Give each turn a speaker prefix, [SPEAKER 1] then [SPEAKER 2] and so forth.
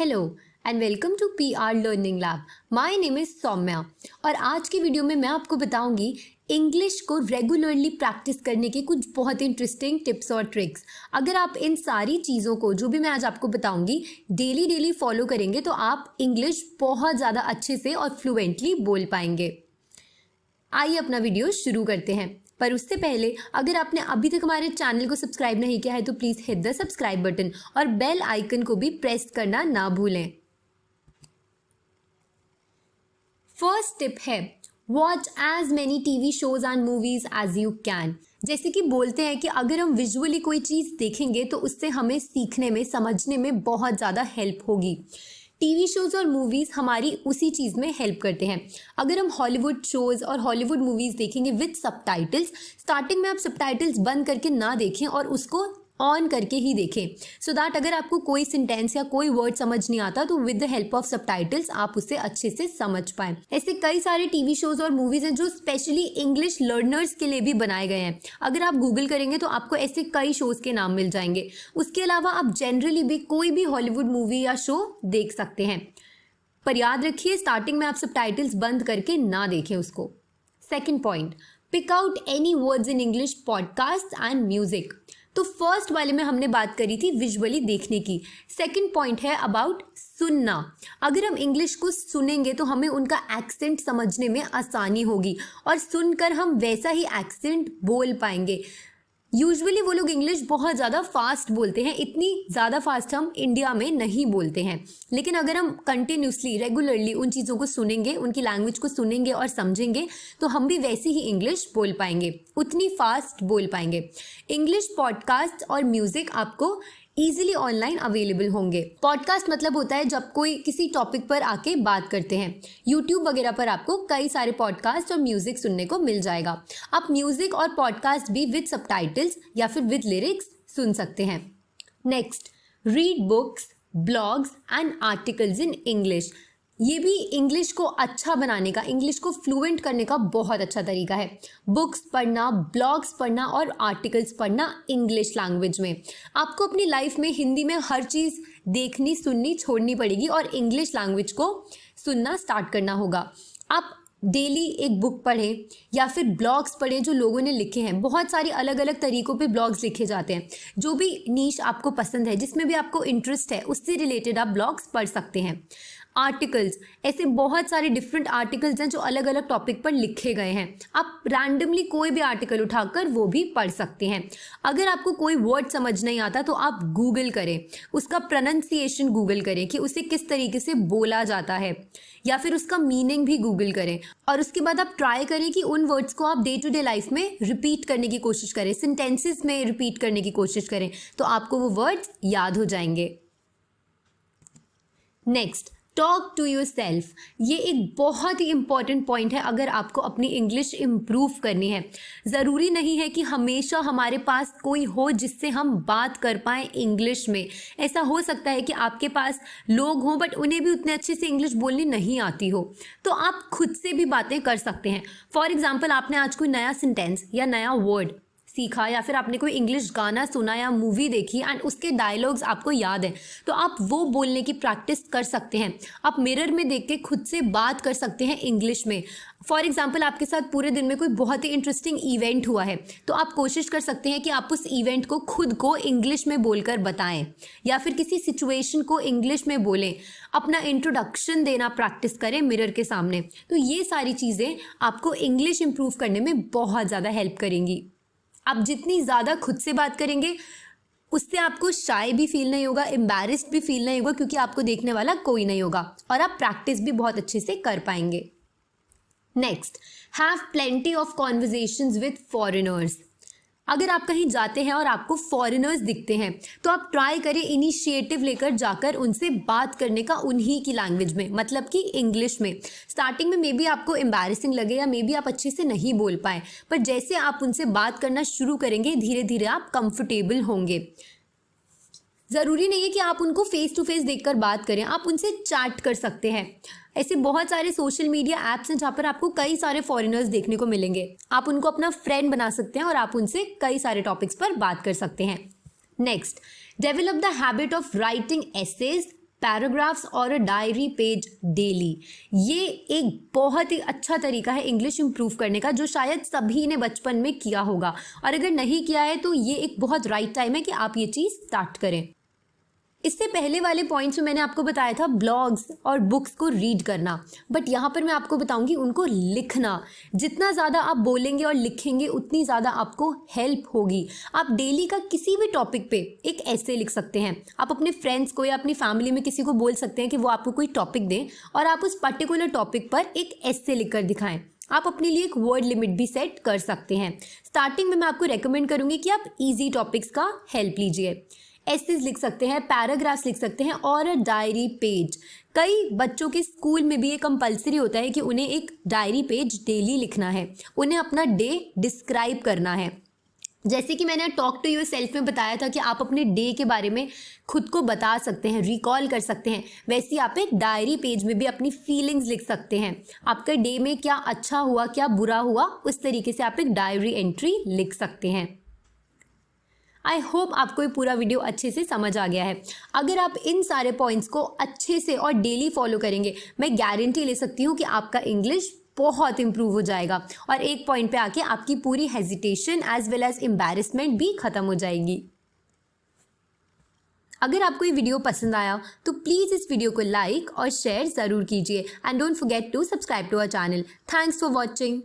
[SPEAKER 1] Hello and welcome to PR learning lab. My name is Saumya और आज की video में मैं आपको बताऊंगी इंग्लिश को रेगुलरली प्रैक्टिस करने के कुछ बहुत इंटरेस्टिंग टिप्स और ट्रिक्स। अगर आप इन सारी चीज़ों को जो भी मैं आज आपको बताऊंगी डेली फॉलो करेंगे तो आप इंग्लिश बहुत ज़्यादा अच्छे से और फ्लुएंटली बोल पाएंगे। आइए अपना वीडियो शुरू करते हैं, पर उससे पहले अगर आपने अभी तक हमारे चैनल को सब्सक्राइब नहीं किया है तो please hit the subscribe button और बेल आइकन को भी प्रेस करना ना भूलें। फर्स्ट टिप है watch as many TV shows and movies as you can. जैसे कि बोलते हैं कि अगर हम विजुअली कोई चीज़ देखेंगे तो उससे हमें सीखने में समझने में बहुत ज़्यादा हेल्प होगी। टीवी शोज़ और मूवीज़ हमारी उसी चीज़ में हेल्प करते हैं। अगर हम हॉलीवुड शोज़ और हॉलीवुड मूवीज़ देखेंगे विद सबटाइटल्स, स्टार्टिंग में आप सबटाइटल्स बंद करके ना देखें और उसको ऑन करके ही देखें, सो दैट अगर आपको कोई सेंटेंस या कोई वर्ड समझ नहीं आता तो with the help of subtitles आप उसे अच्छे से समझ पाएं। ऐसे कई सारे टीवी शोज़ और मूवीज़ हैं जो स्पेशली इंग्लिश लर्नर्स के लिए भी बनाए गए हैं। अगर आप गूगल करेंगे तो आपको ऐसे कई शोज़ के नाम मिल जाएंगे। उसके अलावा आप जनरली भी कोई भी हॉलीवुड मूवी या शो देख सकते हैं, पर याद रखिए स्टार्टिंग में आप सबटाइटल्स बंद करके ना देखें उसको। Second point, pick out any words in English podcast and music. तो फर्स्ट वाले में हमने बात करी थी विजुअली देखने की। सेकंड पॉइंट है अबाउट सुनना। अगर हम इंग्लिश को सुनेंगे तो हमें उनका एक्सेंट समझने में आसानी होगी और सुनकर हम वैसा ही एक्सेंट बोल पाएंगे। यूजुअली वो लोग इंग्लिश बहुत ज़्यादा फास्ट बोलते हैं, इतनी ज़्यादा फास्ट हम इंडिया में नहीं बोलते हैं, लेकिन अगर हम कंटिन्यूसली रेगुलरली उन चीज़ों को सुनेंगे, उनकी लैंग्वेज को सुनेंगे और समझेंगे तो हम भी वैसी ही इंग्लिश बोल पाएंगे, उतनी फास्ट बोल पाएंगे। इंग्लिश पॉडकास्ट और म्यूज़िक आपको ईजिली ऑनलाइन अवेलेबल होंगे। पॉडकास्ट मतलब होता है जब कोई किसी टॉपिक पर आके बात करते हैं। यूट्यूब वगैरह पर आपको कई सारे पॉडकास्ट और म्यूजिक सुनने को मिल जाएगा। आप म्यूजिक और पॉडकास्ट भी विद सबटाइटल्स या फिर विद लिरिक्स सुन सकते हैं। Next, read books, blogs and articles in English. ये भी इंग्लिश को अच्छा बनाने का, इंग्लिश को फ्लुएंट करने का बहुत अच्छा तरीका है। बुक्स पढ़ना, ब्लॉग्स पढ़ना और आर्टिकल्स पढ़ना इंग्लिश लैंग्वेज में। आपको अपनी लाइफ में हिंदी में हर चीज़ देखनी सुननी छोड़नी पड़ेगी और इंग्लिश लैंग्वेज को सुनना स्टार्ट करना होगा। आप डेली एक बुक पढ़ें या फिर ब्लॉग्स पढ़ें जो लोगों ने लिखे हैं। बहुत सारी अलग अलग तरीक़ों पे ब्लॉग्स लिखे जाते हैं। जो भी नीश आपको पसंद है, जिसमें भी आपको इंटरेस्ट है, उससे रिलेटेड आप ब्लॉग्स पढ़ सकते हैं। आर्टिकल्स, ऐसे बहुत सारे डिफरेंट आर्टिकल्स हैं जो अलग अलग टॉपिक पर लिखे गए हैं। आप रैंडमली कोई भी आर्टिकल उठाकर वो भी पढ़ सकते हैं। अगर आपको कोई वर्ड समझ नहीं आता तो आप गूगल करें, उसका प्रोनाउंसिएशन गूगल करें कि उसे किस तरीके से बोला जाता है, या फिर उसका मीनिंग भी गूगल करें और उसके बाद आप ट्राई करें कि उन वर्ड्स को आप डे टू डे लाइफ में रिपीट करने की कोशिश करें, सेंटेंसेस में रिपीट करने की कोशिश करें, तो आपको वो वर्ड्स याद हो जाएंगे। Next, talk to yourself. ये एक बहुत ही इंपॉर्टेंट पॉइंट है अगर आपको अपनी इंग्लिश इम्प्रूव करनी है। ज़रूरी नहीं है कि हमेशा हमारे पास कोई हो जिससे हम बात कर पाएँ इंग्लिश में। ऐसा हो सकता है कि आपके पास लोग हों बट उन्हें भी उतने अच्छे से इंग्लिश बोलनी नहीं आती हो, तो आप खुद से भी बातें कर सकते हैं। फॉर एग्जाम्पल, आपने आज कोई नया सेंटेंस या नया वर्ड सीखा या फिर आपने कोई इंग्लिश गाना सुना या मूवी देखी एंड उसके डायलॉग्स आपको याद हैं, तो आप वो बोलने की प्रैक्टिस कर सकते हैं। आप मिरर में देख के खुद से बात कर सकते हैं इंग्लिश में। फॉर एग्जाम्पल, आपके साथ पूरे दिन में कोई बहुत ही इंटरेस्टिंग इवेंट हुआ है तो आप कोशिश कर सकते हैं कि आप उस इवेंट को खुद को इंग्लिश में बोलकर बताएं या फिर किसी सिचुएशन को इंग्लिश में बोलें। अपना इंट्रोडक्शन देना प्रैक्टिस करें मिरर के सामने। तो ये सारी चीज़ें आपको इंग्लिश इंप्रूव करने में बहुत ज़्यादा हेल्प करेंगी। आप जितनी ज़्यादा खुद से बात करेंगे उससे आपको शाय भी फील नहीं होगा, एम्बैरेस्ड भी फील नहीं होगा, क्योंकि आपको देखने वाला कोई नहीं होगा और आप प्रैक्टिस भी बहुत अच्छे से कर पाएंगे। Next, have plenty of conversations with foreigners. अगर आप कहीं जाते हैं और आपको फॉरेनर्स दिखते हैं तो आप ट्राई करें इनिशिएटिव लेकर जाकर उनसे बात करने का उन्हीं की लैंग्वेज में, मतलब कि इंग्लिश में। स्टार्टिंग में मे बी आपको एम्बैरेसिंग लगे या मे बी आप अच्छे से नहीं बोल पाए, पर जैसे आप उनसे बात करना शुरू करेंगे धीरे धीरे आप कंफर्टेबल होंगे। ज़रूरी नहीं है कि आप उनको फेस टू फेस देखकर बात करें, आप उनसे चैट कर सकते हैं। ऐसे बहुत सारे सोशल मीडिया ऐप्स हैं जहाँ पर आपको कई सारे फॉरेनर्स देखने को मिलेंगे। आप उनको अपना फ्रेंड बना सकते हैं और आप उनसे कई सारे टॉपिक्स पर बात कर सकते हैं। Next, develop the habit of writing essays, paragraphs और अ डायरी पेज डेली। ये एक बहुत ही अच्छा तरीका है इंग्लिश इंप्रूव करने का, जो शायद सभी ने बचपन में किया होगा, और अगर नहीं किया है तो ये एक बहुत राइट टाइम है कि आप ये चीज़ स्टार्ट करें। इससे पहले वाले पॉइंट्स में मैंने आपको बताया था ब्लॉग्स और बुक्स को रीड करना, बट यहाँ पर मैं आपको बताऊंगी उनको लिखना। जितना ज़्यादा आप बोलेंगे और लिखेंगे उतनी ज़्यादा आपको हेल्प होगी। आप डेली का किसी भी टॉपिक पे एक ऐसे लिख सकते हैं। आप अपने फ्रेंड्स को या अपनी फैमिली में किसी को बोल सकते हैं कि वो आपको कोई टॉपिक दें और आप उस पर्टिकुलर टॉपिक पर एक ऐसे लिख कर दिखाएं। आप अपने लिए एक वर्ड लिमिट भी सेट कर सकते हैं। स्टार्टिंग में मैं आपको रेकमेंड करूंगी कि आप इजी टॉपिक्स का हेल्प लीजिए। एसेज लिख सकते हैं, पैराग्राफ्स लिख सकते हैं और अ डायरी पेज। कई बच्चों के स्कूल में भी ये कंपलसरी होता है कि उन्हें एक डायरी पेज डेली लिखना है, उन्हें अपना डे डिस्क्राइब करना है। जैसे कि मैंने टॉक टू योर सेल्फ में बताया था कि आप अपने डे के बारे में खुद को बता सकते हैं, रिकॉल कर सकते हैं, वैसे ही आप एक डायरी पेज में भी अपनी फीलिंग्स लिख सकते हैं। आपका डे में क्या अच्छा हुआ, क्या बुरा हुआ, उस तरीके से आप एक डायरी एंट्री लिख सकते हैं। आई होप आपको ये पूरा वीडियो अच्छे से समझ आ गया है। अगर आप इन सारे पॉइंट्स को अच्छे से और डेली फॉलो करेंगे, मैं गारंटी ले सकती हूँ कि आपका इंग्लिश बहुत इंप्रूव हो जाएगा और एक पॉइंट पे आके आपकी पूरी hesitation as well as embarrassment भी खत्म हो जाएगी। अगर आपको ये वीडियो पसंद आया तो प्लीज़ इस वीडियो को लाइक और शेयर ज़रूर कीजिए and don't forget to subscribe to our channel. Thanks for watching.